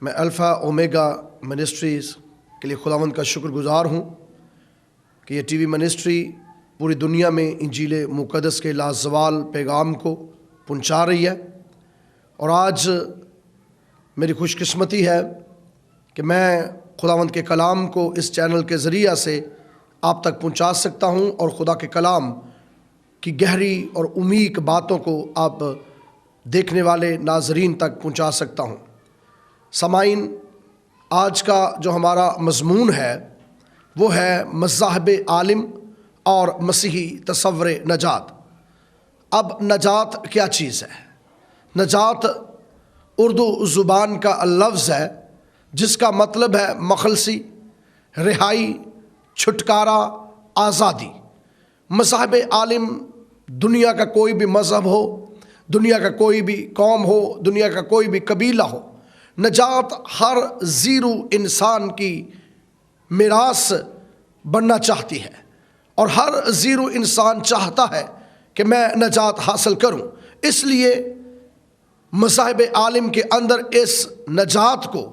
میں alpha omega ministries کے لیے خداوند کا شکر گزار ہوں کہ یہ ٹی وی منسٹری پوری دنیا میں انجیل مقدس کے لازوال پیغام کو پہنچا رہی ہے، اور آج میری خوش قسمتی ہے کہ میں خداوند کے کلام کو اس چینل کے ذریعہ سے آپ تک پہنچا سکتا ہوں اور خدا کے کلام کی گہری اور عمیق باتوں کو آپ دیکھنے والے ناظرین تک پہنچا سکتا ہوں۔ سامعین، آج کا جو ہمارا مضمون ہے وہ ہے مذاہب عالم اور مسیحی تصور نجات۔ اب نجات کیا چیز ہے؟ نجات اردو زبان کا لفظ ہے جس کا مطلب ہے مخلصی، رہائی، چھٹکارا، آزادی۔ مذاہب عالم دنیا کا کوئی بھی مذہب ہو، دنیا کا کوئی بھی قوم ہو، دنیا کا کوئی بھی قبیلہ ہو، نجات ہر زیرو انسان کی میراث بننا چاہتی ہے، اور ہر زیرو انسان چاہتا ہے کہ میں نجات حاصل کروں۔ اس لیے مذاہب عالم کے اندر اس نجات کو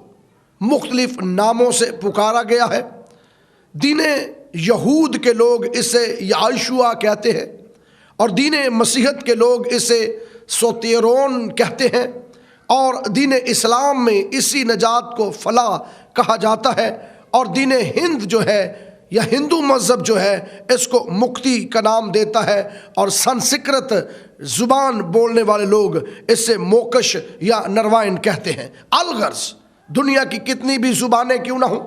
مختلف ناموں سے پکارا گیا ہے۔ دین یہود کے لوگ اسے یعشوا کہتے ہیں، اور دین مسیحیت کے لوگ اسے سوتیرون کہتے ہیں، اور دین اسلام میں اسی نجات کو فلاح کہا جاتا ہے، اور دین ہند جو ہے یا ہندو مذہب جو ہے اس کو مکتی کا نام دیتا ہے، اور سنسکرت زبان بولنے والے لوگ اس سے موکش یا نروائن کہتے ہیں۔ الغرض دنیا کی کتنی بھی زبانیں کیوں نہ ہوں،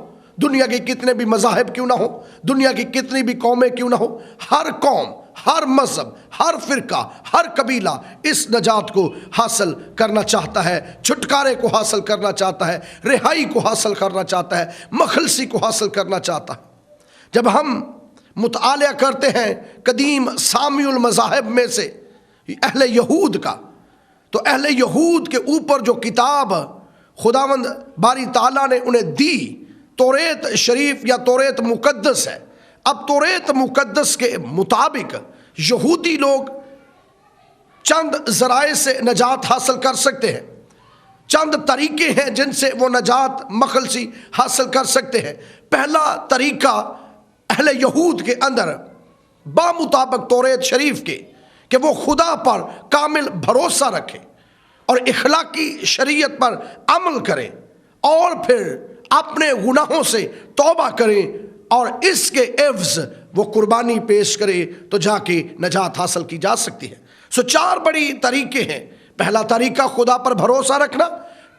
دنیا کے کتنے بھی مذاہب کیوں نہ ہوں، دنیا کی کتنی بھی قومیں کیوں نہ ہوں، ہر قوم، ہر مذہب، ہر فرقہ، ہر قبیلہ اس نجات کو حاصل کرنا چاہتا ہے، چھٹکارے کو حاصل کرنا چاہتا ہے، رہائی کو حاصل کرنا چاہتا ہے، مخلصی کو حاصل کرنا چاہتا ہے۔ جب ہم مطالعہ کرتے ہیں قدیم سامی المذاہب میں سے اہل یہود کا، تو اہل یہود کے اوپر جو کتاب خداوند باری تعالیٰ نے انہیں دی، توریت شریف یا توریت مقدس ہے۔ اب توریت مقدس کے مطابق یہودی لوگ چند ذرائع سے نجات حاصل کر سکتے ہیں، چند طریقے ہیں جن سے وہ نجات مخلصی حاصل کر سکتے ہیں۔ پہلا طریقہ اہل یہود کے اندر بامطابق توریت شریف کے کہ وہ خدا پر کامل بھروسہ رکھے اور اخلاقی شریعت پر عمل کریں، اور پھر اپنے گناہوں سے توبہ کریں، اور اس کے عوض وہ قربانی پیش کرے تو جا کے نجات حاصل کی جا سکتی ہے۔ چار بڑی طریقے ہیں۔ پہلا طریقہ خدا پر بھروسہ رکھنا،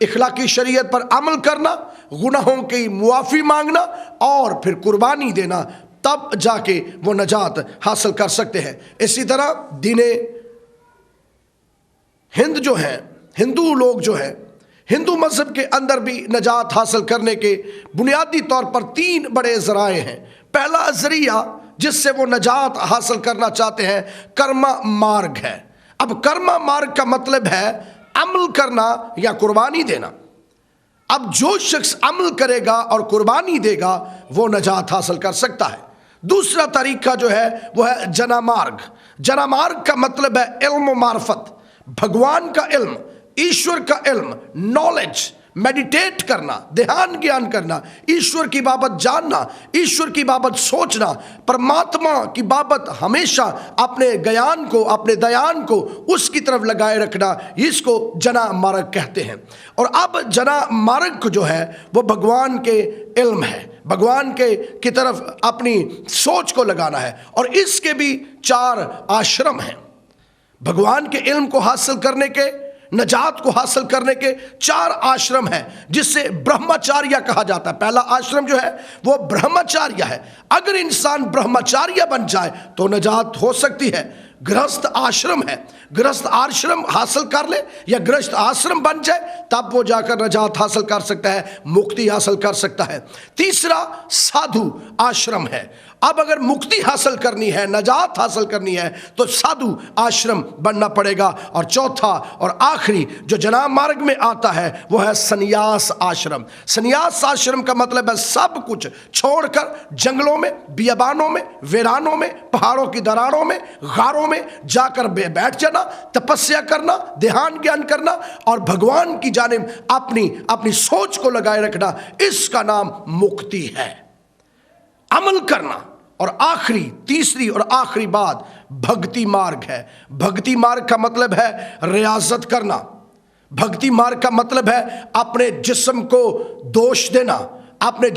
اخلاقی شریعت پر عمل کرنا، گناہوں کی معافی مانگنا، اور پھر قربانی دینا، تب جا کے وہ نجات حاصل کر سکتے ہیں۔ اسی طرح دین ہند جو ہے، ہندو لوگ جو ہے، ہندو مذہب کے اندر بھی نجات حاصل کرنے کے بنیادی طور پر تین بڑے ذرائع ہیں۔ پہلا ذریعہ جس سے وہ نجات حاصل کرنا چاہتے ہیں کرما مارگ ہے۔ اب کرما مارگ کا مطلب ہے عمل کرنا یا قربانی دینا۔ اب جو شخص عمل کرے گا اور قربانی دے گا وہ نجات حاصل کر سکتا ہے۔ دوسرا طریقہ جو ہے وہ ہے جنا مارگ۔ جنا مارگ کا مطلب ہے علم و معرفت، بھگوان کا علم، ایشور کا علم، نالج، میڈیٹیٹ کرنا، دھیان گیان کرنا، ایشور کی بابت جاننا، ایشور کی بابت سوچنا، پرماتما کی بابت ہمیشہ اپنے گیان کو، اپنے دیان کو اس کی طرف لگائے رکھنا، اس کو جنا مارگ کہتے ہیں۔ اور اب جنا مارگ جو ہے وہ بھگوان کے علم ہے، بھگوان کی طرف اپنی سوچ کو لگانا ہے، اور اس کے بھی چار آشرم ہیں۔ بھگوان کے علم کو حاصل کرنے کے، نجات کو حاصل کرنے کے چار آشرم ہیں، جس سے برہمچاریہ کہا جاتا ہے۔ پہلا آشرم جو ہے وہ برہمچاریہ ہے۔ اگر انسان برہمچاریہ بن جائے تو نجات ہو سکتی ہے۔ گرہست آشرم ہے، گرہست آشرم حاصل کر لے یا گرہست آشرم بن جائے تب وہ جا کر نجات حاصل کر سکتا ہے، مکتی حاصل کر سکتا ہے۔ تیسرا سادھو آشرم ہے، اب اگر مکتی حاصل کرنی ہے، نجات حاصل کرنی ہے تو سادھو آشرم بننا پڑے گا. اور چوتھا اور آخری جو جناب مارگ میں آتا ہے وہ ہے سنیاس آشرم. سنیاس آشرم کا مطلب ہے سب کچھ چھوڑ کر جنگلوں میں، بیابانوں میں، ویرانوں میں، پہاڑوں کی دراڑوں میں، غاروں میں جا کر بیٹھ جانا، تپسیا کرنا، دھیان گیان کرنا اور بھگوان کی جانب اپنی سوچ کو لگائے رکھنا. اس کا نام مکتی ہے. عمل کرنا. اور تیسری اور آخری بات بھگتی مارگ ہے. بھگتی مارگ کا مطلب ہے ریاضت کرنا. بھگتی مارگ کا مطلب ہے اپنے جسم کو دوش دینا، اپنے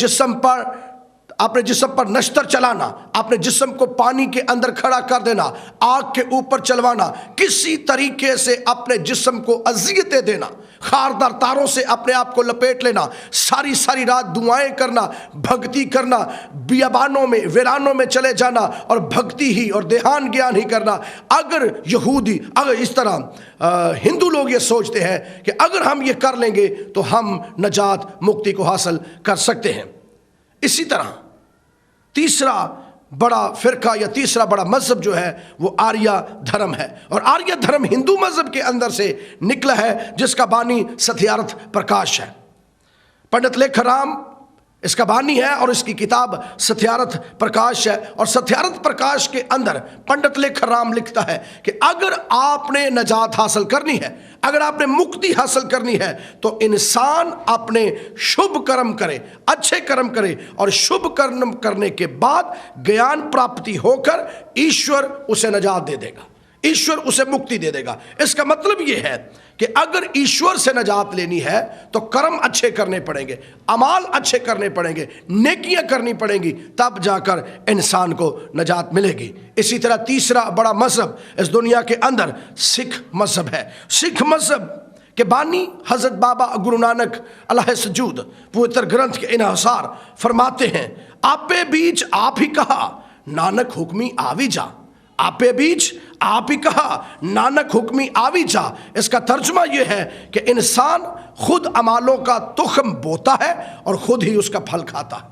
جسم پر نشتر چلانا، اپنے جسم کو پانی کے اندر کھڑا کر دینا، آگ کے اوپر چلوانا، کسی طریقے سے اپنے جسم کو اذیتیں دینا، خاردار تاروں سے اپنے آپ کو لپیٹ لینا، ساری رات دعائیں کرنا، بھگتی کرنا، بیابانوں میں، ویرانوں میں چلے جانا اور بھگتی ہی اور دھیان گیان ہی کرنا. اگر اس طرح ہندو لوگ یہ سوچتے ہیں کہ اگر ہم یہ کر لیں گے تو ہم نجات مکتی کو حاصل کر سکتے ہیں. اسی طرح تیسرا بڑا فرقہ یا تیسرا بڑا مذہب جو ہے وہ آریہ دھرم ہے. اور آریہ دھرم ہندو مذہب کے اندر سے نکلا ہے جس کا بانی ستیارتھ پرکاش ہے. پنڈت لیکھ رام اس کا بانی ہے اور اس کی کتاب ستیارتھ پرکاش ہے. اور ستیارتھ پرکاش کے اندر پنڈت لیکھ رام لکھتا ہے کہ اگر آپ نے نجات حاصل کرنی ہے، اگر آپ نے مکتی حاصل کرنی ہے تو انسان اپنے شبھ کرم کرے، اچھے کرم کرے اور شبھ کرم کرنے کے بعد گیان پراپتی ہو کر ایشور اسے نجات دے دے گا، ایشور اسے مکتی دے دے گا. اس کا مطلب یہ ہے کہ اگر ایشور سے نجات لینی ہے تو کرم اچھے کرنے پڑیں گے، اعمال اچھے کرنے پڑیں گے، نیکیاں کرنی پڑیں گی، تب جا کر انسان کو نجات ملے گی. اسی طرح تیسرا بڑا مذہب اس دنیا کے اندر سکھ مذہب ہے. سکھ مذہب کے بانی حضرت بابا گرو نانک علیہ سجود پوتر گرنتھ کے انحصار فرماتے ہیں، آپے بیچ آپ ہی کہا نانک حکمی آوی جا. آپے بیچ آپ ہی کہا نانک حکمی آوی جا. اس کا ترجمہ یہ ہے کہ انسان خود اعمالوں کا تخم بوتا ہے اور خود ہی اس کا پھل کھاتا ہے.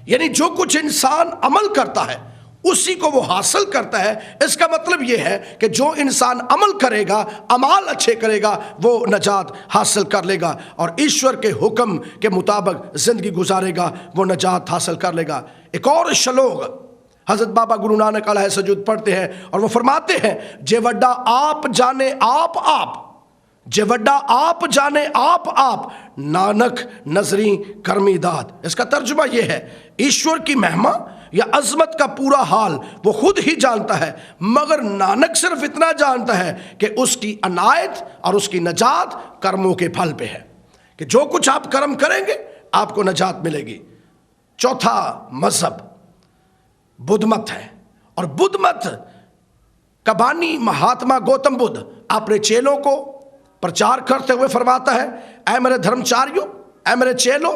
یعنی جو کچھ انسان عمل کرتا ہے اسی کو وہ حاصل کرتا ہے. اس کا مطلب یہ ہے کہ جو انسان عمل کرے گا، اعمال اچھے کرے گا، وہ نجات حاصل کر لے گا اور ایشور کے حکم کے مطابق زندگی گزارے گا، وہ نجات حاصل کر لے گا. ایک اور شلوک حضرت بابا گرو نانک علیہ سجود پڑھتے ہیں اور وہ فرماتے ہیں، جے وڈا آپ جانے آپ، جے وڈا آپ جانے آپ، نانک نظری کرمی داد. اس کا ترجمہ یہ ہے ایشور کی مہما یا عظمت کا پورا حال وہ خود ہی جانتا ہے، مگر نانک صرف اتنا جانتا ہے کہ اس کی عنایت اور اس کی نجات کرموں کے پھل پہ ہے، کہ جو کچھ آپ کرم کریں گے آپ کو نجات ملے گی. چوتھا مذہب بدھ مت ہے. اور بدھ مت کا بانی مہاتما گوتم بدھ اپنے چیلوں کو پرچار کرتے ہوئے فرماتا ہے، اے میرے دھرمچاریوں، اے میرے چیلوں،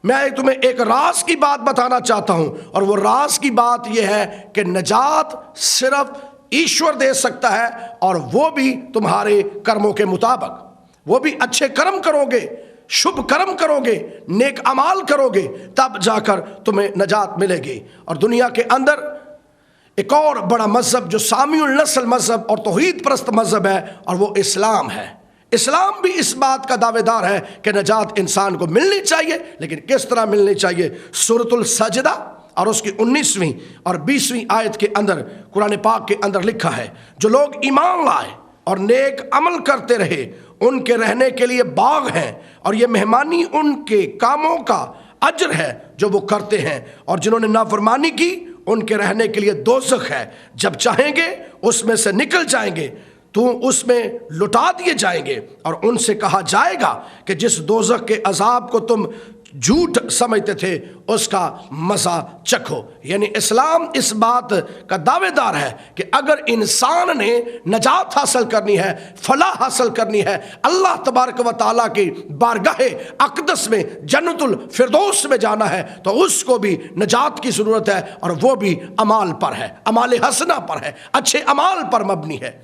میں تمہیں ایک راز کی بات بتانا چاہتا ہوں. اور وہ راز کی بات یہ ہے کہ نجات صرف ایشور دے سکتا ہے، اور وہ بھی تمہارے کرموں کے مطابق. وہ بھی اچھے کرم کرو گے، شبھ کرم کرو گے، نیک اعمال کرو گے، تب جا کر تمہیں نجات ملے گی. اور دنیا کے اندر ایک اور بڑا مذہب جو سامی النسل مذہب اور توحید پرست مذہب ہے، اور وہ اسلام ہے. اسلام بھی اس بات کا دعوے دار ہے کہ نجات انسان کو ملنی چاہیے، لیکن کس طرح ملنی چاہیے. سورۃ السجدہ اور اس کی 19ویں اور 20ویں آیت کے اندر قرآن پاک کے اندر لکھا ہے، جو لوگ ایمان لائے اور نیک عمل کرتے رہے ان کے رہنے کے لیے باغ ہیں، اور یہ مہمانی ان کے کاموں کا اجر ہے جو وہ کرتے ہیں. اور جنہوں نے نافرمانی کی ان کے رہنے کے لیے دوزخ ہے، جب چاہیں گے اس میں سے نکل جائیں گے تو اس میں لٹا دیے جائیں گے. اور ان سے کہا جائے گا کہ جس دوزخ کے عذاب کو تم جھوٹ سمجھتے تھے اس کا مزہ چکھو. یعنی اسلام اس بات کا دعوے دار ہے کہ اگر انسان نے نجات حاصل کرنی ہے، فلاح حاصل کرنی ہے، اللہ تبارک و تعالیٰ کی بارگاہ اقدس میں جنت الفردوس میں جانا ہے، تو اس کو بھی نجات کی ضرورت ہے، اور وہ بھی اعمال پر ہے، اعمال حسنہ پر ہے، اچھے اعمال پر مبنی ہے.